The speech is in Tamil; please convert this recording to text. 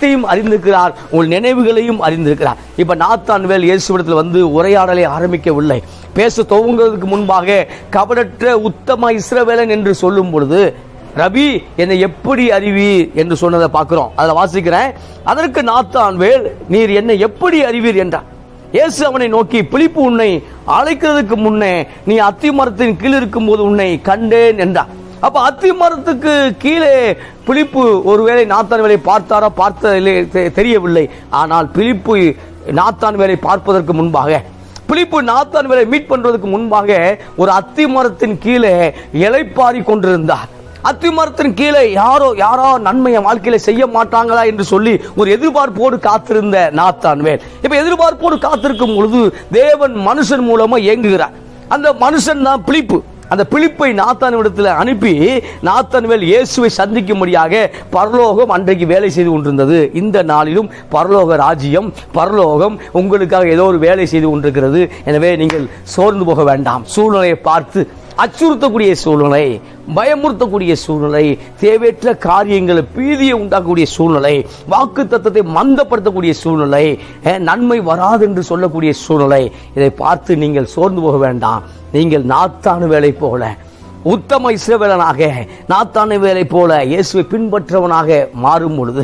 இருதயத்தையும் அறிந்திருக்கிறார், உங்கள் நினைவுகளையும் அறிந்திருக்கிறார். இப்ப நாத்தான்வேல் இயேசுவிடத்தில் வந்து உரையாடலை ஆரம்பிக்கவில்லை. பேச துவங்குவதற்கு முன்பாக கபடற்ற உத்தம இஸ்ரவேலன் என்று சொல்லும் பொழுது, ரபி என்னை எப்படி அறிவீர் என்று சொன்னதை பார்க்கிறோம். அதில் வாசிக்கிறேன், அதற்கு நாத்தான்வேல் நீர் என்னை எப்படி அறிவீர் என்றார். இயேசு அவனை நோக்கி, பிலிப்பு உன்னை அழைக்கிறதுக்கு முன்னே நீ அத்தி மரத்தின் கீழ் இருக்கும் போது உன்னை கண்டேன் என்றார். அப்ப அத்தி மரத்துக்கு கீழே பிலிப்பு ஒருவேளை நாத்தான்வேலை பார்த்தாரா பார்த்த தெரியவில்லை. ஆனால் பிலிப்பு நாத்தான்வேலை பார்ப்பதற்கு முன்பாக, பிலிப்பு நாத்தான்வேலை மீட் பண்றதுக்கு முன்பாக ஒரு அத்தி மரத்தின் கீழே இளைப்பாரி கொண்டிருந்தார். அத்தி மரத்தின் கீழே யாரோ நன்மையை வாழ்க்கையில செய்ய மாட்டாங்களா என்று சொல்லி ஒரு எதிர்பார்ப்போடு காத்திருந்த நாத்தான்வேல் இப்ப எதிர்பார்ப்போடு காத்திருக்கும் பொழுது தேவன் மனுஷன் மூலமா இயங்குகிறார். அந்த மனுஷன் தான் பிலிப்பு. அந்த பிலிப்பை நாத்தான்வேலிடத்தில் அனுப்பி நாத்தான்வேல் இயேசுவை சந்திக்கும்படியாக பரலோகம் அன்றைக்கு வேலை செய்து கொண்டிருந்தது. இந்த நாளிலும் பரலோக ராஜ்யம், பரலோகம் உங்களுக்காக ஏதோ ஒரு வேலை செய்து கொண்டிருக்கிறது. எனவே நீங்கள் சோர்ந்து போக வேண்டாம். சூழ்நிலையை பார்த்து அச்சுறுத்தக்கூடிய சூழ்நிலை, பயமுறுத்தக்கூடிய சூழ்நிலை, தேவையற்ற காரியங்களை பீதியை உண்டாக்கக்கூடிய சூழ்நிலை, வாக்கு தத்தத்தை மந்தப்படுத்தக்கூடிய சூழ்நிலை, நன்மை வராது என்று சொல்லக்கூடிய சூழ்நிலை, இதை பார்த்து நீங்கள் சோர்ந்து போக வேண்டாம். நீங்கள் நாத்தான்வேலை போல உத்தம இஸ்ரவேலனாக, நாத்தான்வேலை போல இயேசுவை பின்பற்றவனாக மாறும் பொழுது